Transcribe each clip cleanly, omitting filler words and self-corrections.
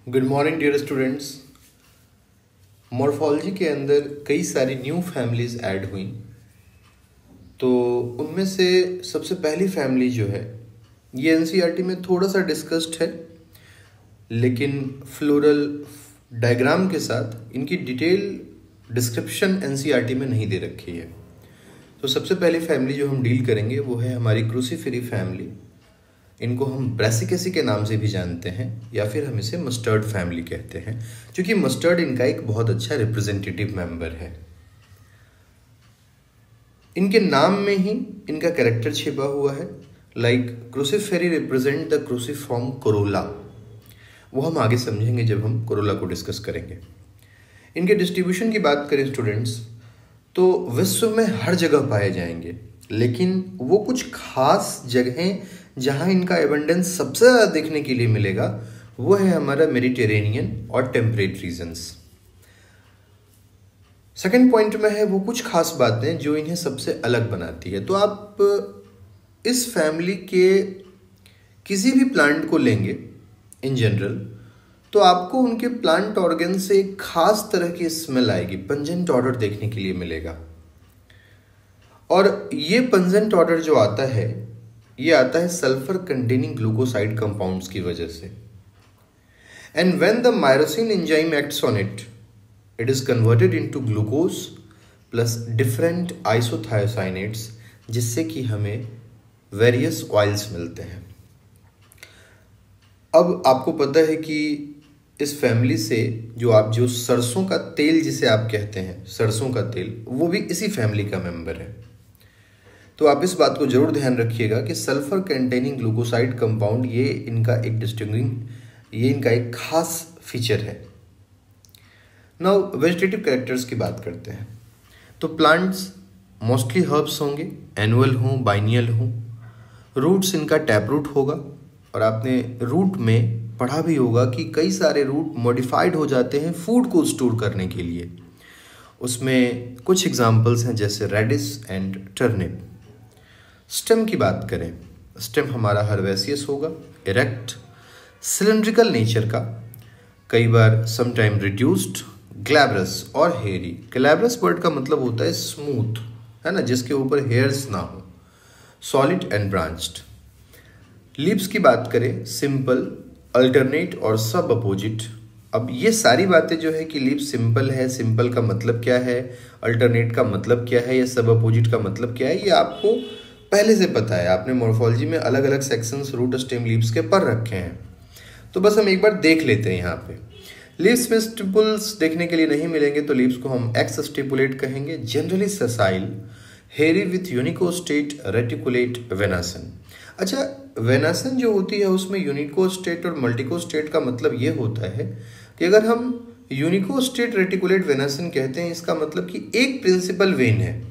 Good morning dear students. Morphology के अंदर कई सारी न्यू फैमिलीज ऐड हुई। तो उनमें से सबसे पहली फैमिली जो है ये एनसीईआरटी में थोड़ा सा डिस्कस्ड है, लेकिन फ्लोरल डायग्राम के साथ इनकी डिटेल डिस्क्रिप्शन एनसीईआरटी में नहीं दे रखी है। तो सबसे पहली फैमिली जो हम डील करेंगे वो है हमारी क्रूसीफेरी फैमिली। इनको हम ब्रासिकेसी के नाम से भी जानते हैं या फिर हम इसे मस्टर्ड फैमिली कहते हैं, क्योंकि मस्टर्ड इनका एक बहुत अच्छा रिप्रेजेंटेटिव मेंबर है। इनके नाम में ही इनका कैरेक्टर छिपा हुआ है। Like Cruciferae represent the cruciform Corolla. वो हम आगे समझेंगे जब हम कोरोला को डिस्कस करेंगे। इनके डिस्ट्रीब्यूशन की बात करें स्टूडेंट्स, तो विश्व में हर जगह पाए जाएंगे, लेकिन वो कुछ खास जगहें जहां इनका एबंडेंस सबसे ज़्यादा देखने के लिए मिलेगा वो है हमारा मेडिटेरेनियन और टेम्परेट रीजन्स। सेकेंड पॉइंट में है वो कुछ खास बातें जो इन्हें सबसे अलग बनाती है। तो आप इस फैमिली के किसी भी प्लांट को लेंगे इन जनरल, तो आपको उनके प्लांट ऑर्गन से एक खास तरह की स्मेल आएगी, पंजेंट ऑर्डर देखने के लिए मिलेगा। और ये पंजेंट ऑर्डर जो आता है ये आता है सल्फर कंटेनिंग ग्लूकोसाइड कंपाउंड्स की वजह से। And when the myrosin enzyme acts on it, it is converted into glucose plus different isothiocyanates, जिससे कि हमें वेरियस ऑयल्स मिलते हैं। अब आपको पता है कि इस फैमिली से जो सरसों का तेल जिसे आप कहते हैं, सरसों का तेल, वो भी इसी फैमिली का मेंबर है। तो आप इस बात को जरूर ध्यान रखिएगा कि सल्फर कंटेनिंग ग्लूकोसाइड कंपाउंड ये इनका एक खास फीचर है। नाउ वेजिटेटिव कैरेक्टर्स की बात करते हैं। तो प्लांट्स मोस्टली हर्ब्स होंगे, एनुअल हों, बाइनियल हों। रूट्स इनका टैप रूट होगा, और आपने रूट में पढ़ा भी होगा कि कई सारे रूट मॉडिफाइड हो जाते हैं फूड को स्टोर करने के लिए। उसमें कुछ एग्जाम्पल्स हैं जैसे रेडिस एंड टर्निप। स्टेम की बात करें, स्टेम हमारा हर्बेसियस होगा, इरेक्ट, सिलिंड्रिकल नेचर का, कई बार समटाइम रिड्यूस्ड, ग्लैब्रस और हेयरी। ग्लैब्रस वर्ड का मतलब होता है स्मूथ, है ना, जिसके ऊपर हेयर्स ना हो। Solid and branched. लीव्स की बात करें, सिंपल, अल्टरनेट और सब अपोजिट। अब ये सारी बातें जो है कि लीव सिंपल है, सिंपल का मतलब क्या है, अल्टरनेट का मतलब क्या है, या सब अपोजिट का मतलब क्या है, ये आपको पहले से पता है। आपने मॉर्फोलॉजी में अलग अलग सेक्शंस रूट स्टेम लीव्स के पढ़ रखे हैं। तो बस हम एक बार देख लेते हैं। यहाँ पे लीव्स में स्टिपुल्स देखने के लिए नहीं मिलेंगे, तो लीव्स को हम एक्स स्टिपुलेट कहेंगे। जनरली ससाइल, हेरी विथ यूनिकोस्टेट रेटिकुलेट वेनासन। अच्छा, वेनासन जो होती है उसमें यूनिकोस्टेट और मल्टीकोस्टेट का मतलब ये होता है कि अगर हम यूनिकोस्टेट रेटिकुलेट वेनासन कहते हैं, इसका मतलब कि एक प्रिंसिपल वेन है,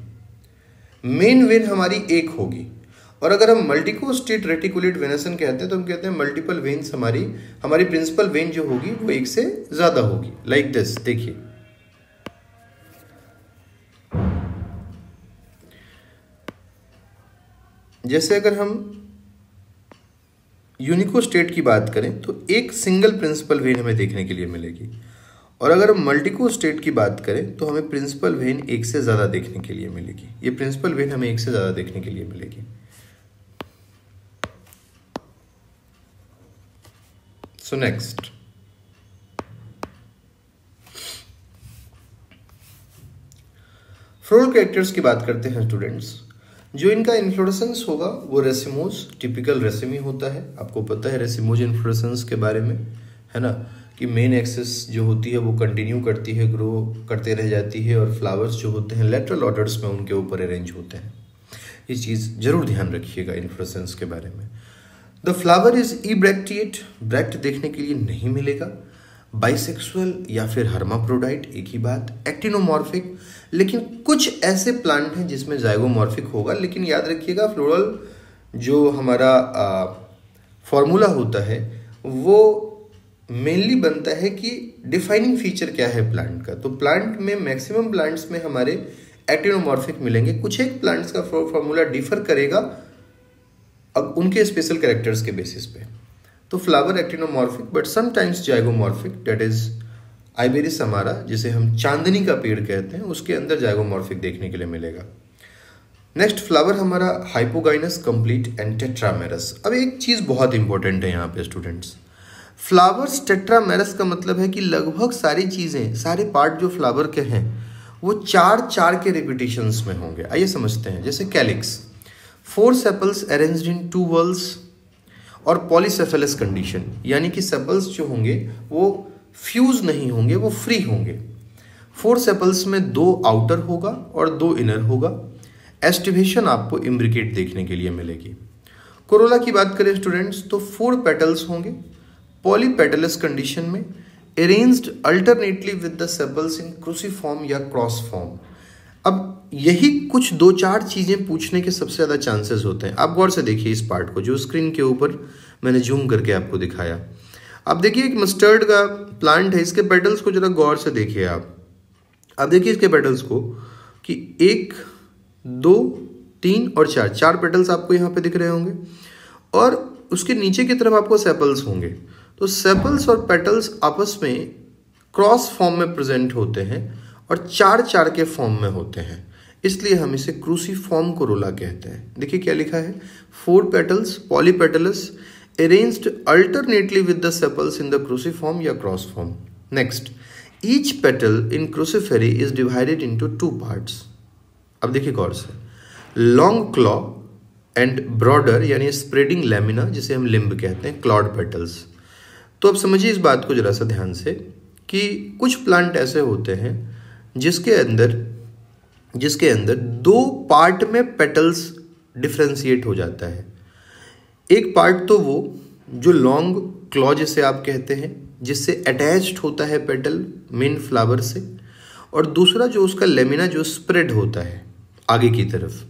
मेन वेन हमारी एक होगी। और अगर हम मल्टीकोस्टेट रेटिकुलेट वेनासन कहते हैं तो हम कहते हैं मल्टीपल वेन्स हमारी प्रिंसिपल वेन जो होगी वो एक से ज्यादा होगी। लाइक दिस, देखिए जैसे अगर हम यूनिकोस्टेट की बात करें तो एक सिंगल प्रिंसिपल वेन हमें देखने के लिए मिलेगी, और अगर हम मल्टीकोस्टेट की बात करें तो हमें प्रिंसिपल वेन एक से ज़्यादा देखने के लिए मिलेगी। ये प्रिंसिपल वेन हमें एक से ज़्यादा देखने के लिए मिलेगी। सो नेक्स्ट, फ्लोरल कैरेक्टर्स की बात करते हैं स्टूडेंट्स। जो इनका इन्फ्लोरेसेंस होगा वो रेसिमोज, टिपिकल रेसिमी होता है। आपको पता है रेसिमोज इन्फ्लोरेसेंस के बारे में, है ना, कि मेन एक्सिस जो होती है वो कंटिन्यू करती है, ग्रो करते रह जाती है, और फ्लावर्स जो होते हैं लेटरल ऑर्डर्स में उनके ऊपर अरेंज होते हैं। ये चीज़ जरूर ध्यान रखिएगा इन्फ्लोरेसेंस के बारे में। द फ्लावर इज इब्रैक्टिएट, ब्रैक्ट देखने के लिए नहीं मिलेगा। बाइसेक्सुअल या फिर हर्माफ्रोडाइट, एक ही बात। एक्टिनोमॉर्फिक, लेकिन कुछ ऐसे प्लांट हैं जिसमें जाइगोमॉर्फिक होगा। लेकिन याद रखिएगा फ्लोरल जो हमारा फॉर्मूला होता है वो मेनली बनता है कि डिफाइनिंग फीचर क्या है प्लांट का। तो प्लांट में मैक्सिमम प्लांट्स में हमारे एक्टिनोमॉर्फिक मिलेंगे। कुछ एक प्लांट्स का फॉर्मूला डिफर करेगा अब उनके स्पेशल कैरेक्टर्स के बेसिस पे। तो flower actinomorphic but sometimes zygomorphic, that is Iberis amara जिसे हम चांदनी का पेड़ कहते हैं, उसके अंदर जाइगोमॉर्फिक देखने के लिए मिलेगा। नेक्स्ट फ्लावर हमारा हाइपोगाइनस, कंप्लीट एंड टेट्रामेरस। अब एक चीज़ बहुत इंपॉर्टेंट है यहाँ पे स्टूडेंट्स, फ्लावर्स टेट्रामेरस का मतलब है कि लगभग सारी चीज़ें, सारे पार्ट जो फ्लावर के हैं वो 4 के रिपीटेशंस में होंगे। आइए समझते हैं। जैसे calyx, 4 sepals arranged in 2 walls, और पॉलीसेफेलस कंडीशन, यानी कि सेपल्स जो होंगे वो फ्यूज नहीं होंगे, वो फ्री होंगे। 4 सेपल्स में 2 आउटर होगा और 2 इनर होगा। एस्टिवेशन आपको इम्ब्रिकेट देखने के लिए मिलेगी। कोरोला की बात करें स्टूडेंट्स तो 4 पेटल्स होंगे पॉलीपेटलस कंडीशन में, arranged alternately with the sepals in cruciform या क्रॉस फॉर्म। अब यही कुछ 2-4 चीज़ें पूछने के सबसे ज़्यादा चांसेस होते हैं। आप गौर से देखिए इस पार्ट को, जो स्क्रीन के ऊपर मैंने जूम करके आपको दिखाया। अब देखिए एक मस्टर्ड का प्लांट है, इसके पेटल्स को जरा गौर से देखिए आप देखिए इसके पेटल्स को कि 1, 2, 3 और 4 पेटल्स आपको यहाँ पे दिख रहे होंगे, और उसके नीचे की तरफ आपको सेपल्स होंगे। तो सेपल्स और पेटल्स आपस में क्रॉस फॉर्म में प्रेजेंट होते हैं और 4 के फॉर्म में होते हैं, इसलिए हम इसे क्रूसीफॉर्म कोरोला कहते हैं। देखिए क्या लिखा है, 4 petals polypetalous arranged alternately with the sepals in the cruciform या cross form. Next, each petal in cruciferae is divided into 2 parts. अब देखिए गौर से, लॉन्ग क्लॉ एंड ब्रॉडर यानी स्प्रेडिंग लैमिना जिसे हम लिम्ब कहते हैं, क्लॉड पेटल्स। तो अब समझिए इस बात को जरा सा ध्यान से कि कुछ प्लांट ऐसे होते हैं जिसके अंदर 2 पार्ट में पेटल्स डिफ्रेंशिएट हो जाता है। एक पार्ट तो वो जो लॉन्ग क्लॉ जिसे आप कहते हैं, जिससे अटैच्ड होता है पेटल मेन फ्लावर से, और दूसरा जो उसका लेमिना जो स्प्रेड होता है आगे की तरफ।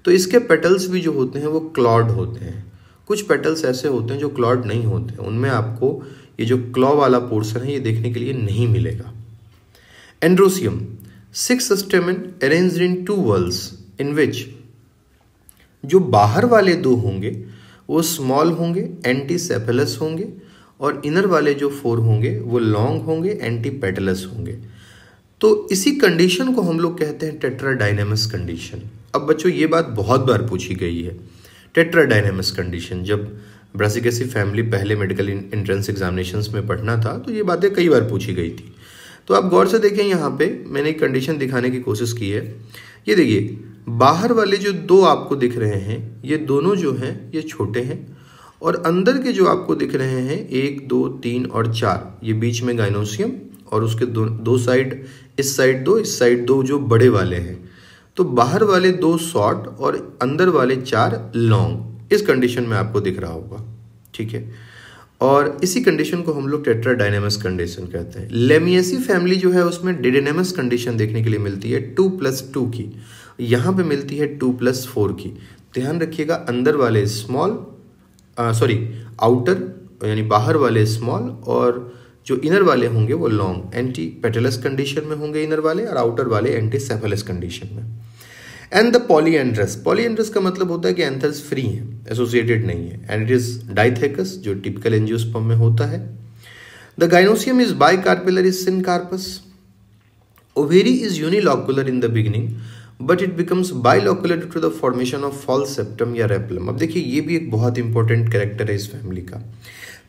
तो इसके पेटल्स भी जो होते हैं वो क्लॉड होते हैं। कुछ पेटल्स ऐसे होते हैं जो क्लॉड नहीं होते, उनमें आपको ये जो क्लॉ वाला पोर्शन है ये देखने के लिए नहीं मिलेगा। Androecium, 6 stamen arranged in 2 whorls in which जो बाहर वाले 2 होंगे वो स्मॉल होंगे, एंटीसेफेलस होंगे, और इनर वाले जो 4 होंगे वो लॉन्ग होंगे, एंटीपेटलस होंगे। तो इसी कंडीशन को हम लोग कहते हैं टेट्राडाइनेमस कंडीशन। अब बच्चों ये बात बहुत बार पूछी गई है, टेट्राडाइनेमस कंडीशन। जब ब्रासिकेसी फैमिली पहले मेडिकल एंट्रेंस एग्जामिनेशंस में पढ़ना था तो ये बातें कई बार पूछी गई थी। तो आप गौर से देखें, यहाँ पे मैंने एक कंडीशन दिखाने की कोशिश की है। ये देखिए बाहर वाले जो 2 आपको दिख रहे हैं ये दोनों जो हैं ये छोटे हैं, और अंदर के जो आपको दिख रहे हैं 1, 2, 3 और 4 ये बीच में गाइनोसियम, और उसके दो साइड, इस साइड 2 इस साइड 2 जो बड़े वाले हैं। तो बाहर वाले 2 शॉर्ट और अंदर वाले 4 लॉन्ग, इस कंडीशन में आपको दिख रहा होगा, ठीक है। और इसी कंडीशन को हम लोग टेट्राडाइनेमस कंडीशन कहते हैं। लेमिएसी फैमिली जो है उसमें डिडेनेमस कंडीशन देखने के लिए मिलती है 2+2 की, यहाँ पे मिलती है 2+4 की। ध्यान रखिएगा, अंदर वाले आउटर यानी बाहर वाले स्मॉल, और जो इनर वाले होंगे वो लॉन्ग, एंटी पेटलस कंडीशन में होंगे इनर वाले, और आउटर वाले एंटीसेफेलस कंडीशन में। एंड द पॉलीएंड्रस, पॉलीएंड्रस का मतलब होता है कि एंथर्स फ्री हैं, एसोसिएटेड नहीं है, एंड इट इज डाइथेकस जो टिपिकल एंजियोस्पर्म में होता है। The gynoecium is bicarpellary, is syncarpous. Ovary is unilocular in the beginning but it becomes bilocular due to the formation of false septum या replum. अब देखिए ये भी एक बहुत इंपॉर्टेंट कैरेक्टर है इस फैमिली का।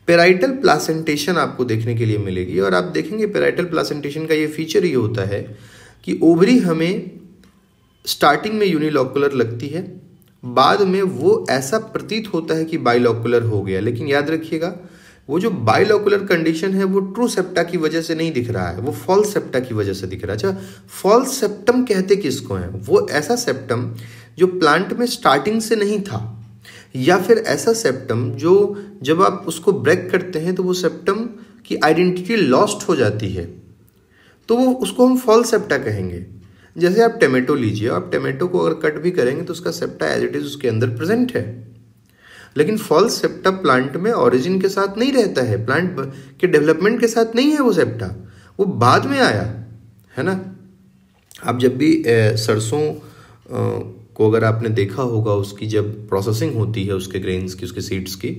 पेराइटल प्लासेंटेशन आपको देखने के लिए मिलेगी, और आप देखेंगे पेराइटल प्लासेंटेशन का ये फीचर ये होता है कि ओवरी हमें स्टार्टिंग में यूनिलोकुलर लगती है, बाद में वो ऐसा प्रतीत होता है कि बाइलोकुलर हो गया, लेकिन याद रखिएगा वो जो बाइलोकुलर कंडीशन है वो ट्रू सेप्टा की वजह से नहीं दिख रहा है, वो फॉल्स सेप्टा की वजह से दिख रहा है। अच्छा, फॉल्स सेप्टम कहते किसको हैं? वो ऐसा सेप्टम जो प्लांट में स्टार्टिंग से नहीं था, या फिर ऐसा सेप्टम जो जब आप उसको ब्रेक करते हैं तो वो सेप्टम की आइडेंटिटी लॉस्ट हो जाती है, तो वो उसको हम फॉल्स सेप्टा कहेंगे। जैसे आप टमाटो लीजिए, आप टमाटो को अगर कट भी करेंगे तो उसका सेप्टा एज इट इज उसके अंदर प्रेजेंट है, लेकिन फॉल्स सेप्टा प्लांट में ओरिजिन के साथ नहीं रहता है, प्लांट के डेवलपमेंट के साथ नहीं है वो सेप्टा, वो बाद में आया है ना। आप जब भी सरसों को अगर आपने देखा होगा, उसकी जब प्रोसेसिंग होती है उसके ग्रेन्स की, उसके सीड्स की,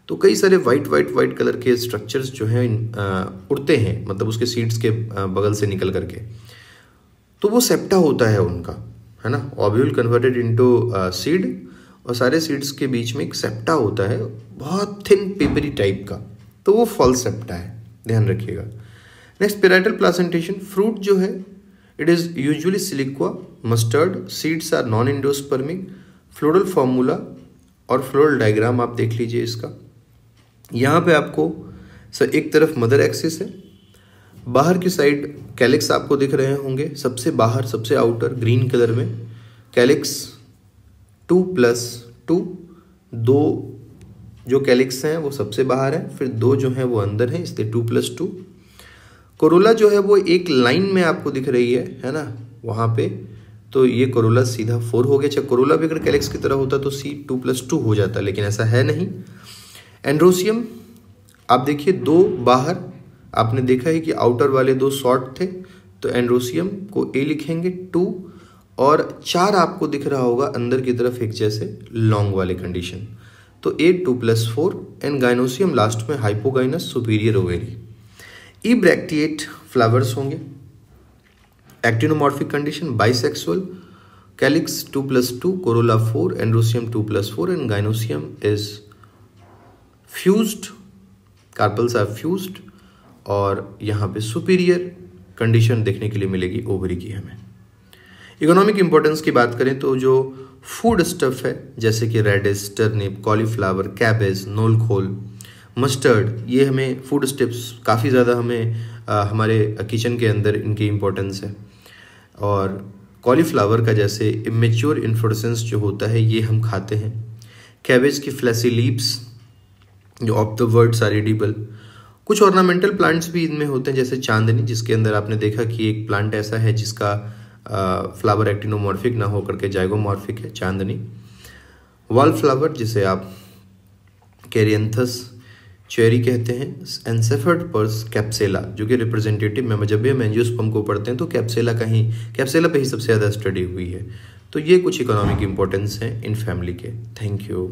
तो कई सारे वाइट कलर के स्ट्रक्चर्स जो हैं उड़ते हैं, मतलब उसके सीड्स के बगल से निकल करके, तो वो सेप्टा होता है उनका, है ना। ओव्यूल कन्वर्टेड इनटू सीड, और सारे सीड्स के बीच में एक सेप्टा होता है, बहुत थिन पेपरी टाइप का, तो वो फॉल सेप्टा है, ध्यान रखिएगा। नेक्स्ट पेराइटल प्लासेंटेशन, फ्रूट जो है it is usually siliqua mustard, seeds are non endospermic, floral formula और फ्लोरल डायग्राम आप देख लीजिए इसका। यहाँ पे आपको सर एक तरफ मदर एक्सिस है, बाहर की साइड कैलिक्स आपको दिख रहे होंगे, सबसे बाहर सबसे आउटर ग्रीन कलर में कैलिक्स 2+2, 2 जो कैलिक्स हैं वो सबसे बाहर है, फिर 2 जो हैं वो अंदर हैं, इसलिए 2+2। कोरोला जो है वो एक लाइन में आपको दिख रही है ना वहाँ पे, तो ये कोरोला सीधा 4 हो गया। अच्छा, कोरोला भी अगर कैलिक्स की तरह होता तो C 2+2 हो जाता, लेकिन ऐसा है नहीं। एंड्रोसियम आप देखिए 2 बाहर, आपने देखा है कि आउटर वाले 2 शॉर्ट थे, तो एंड्रोसियम को A लिखेंगे 2, और 4 आपको दिख रहा होगा अंदर की तरफ एक जैसे लॉन्ग वाले कंडीशन, तो A 2+4। एंड गाइनोसियम लास्ट में hypogynous superior ovary. Ebracteate flowers होंगे, actinomorphic condition bisexual, calyx 2+2, corolla 4, androecium 2+4 and gynoecium is fused, carpels are fused, और यहाँ पे सुपीरियर कंडीशन देखने के लिए मिलेगी ओवरी की हमें। इकोनॉमिक इंपॉर्टेंस की बात करें तो जो फूड स्टफ है जैसे कि radish, turnip, cauliflower, cabbage, knolkhol, mustard, ये हमें फूड स्टफ्स काफ़ी ज़्यादा हमें हमारे किचन के अंदर इनकी इम्पोर्टेंस है। और कॉलीफ्लावर का जैसे इमेच्योर इन्फ्लोरेसेंस जो होता है ये हम खाते हैं। कैबेज की फ्लैसी लीव्स जो of the words are edible. कुछ ऑर्नामेंटल प्लांट्स भी इनमें होते हैं जैसे चांदनी, जिसके अंदर आपने देखा कि एक प्लांट ऐसा है जिसका फ्लावर एक्टिनोमॉर्फिक ना होकर के जाइगोमॉर्फिक है, चांदनी। वॉल फ्लावर जिसे आप कैरियंथस चेरी कहते हैं। एंसेफर्ड पर्स कैप्सेला जो कि रिप्रेजेंटेटिव में जब भी हम एंजियोस्पर्म को पढ़ते हैं तो कैप्सेला पे ही सबसे ज़्यादा स्टडी हुई है। तो ये कुछ इकोनॉमिक इंपॉर्टेंस हैं इन फैमिली के। Thank you.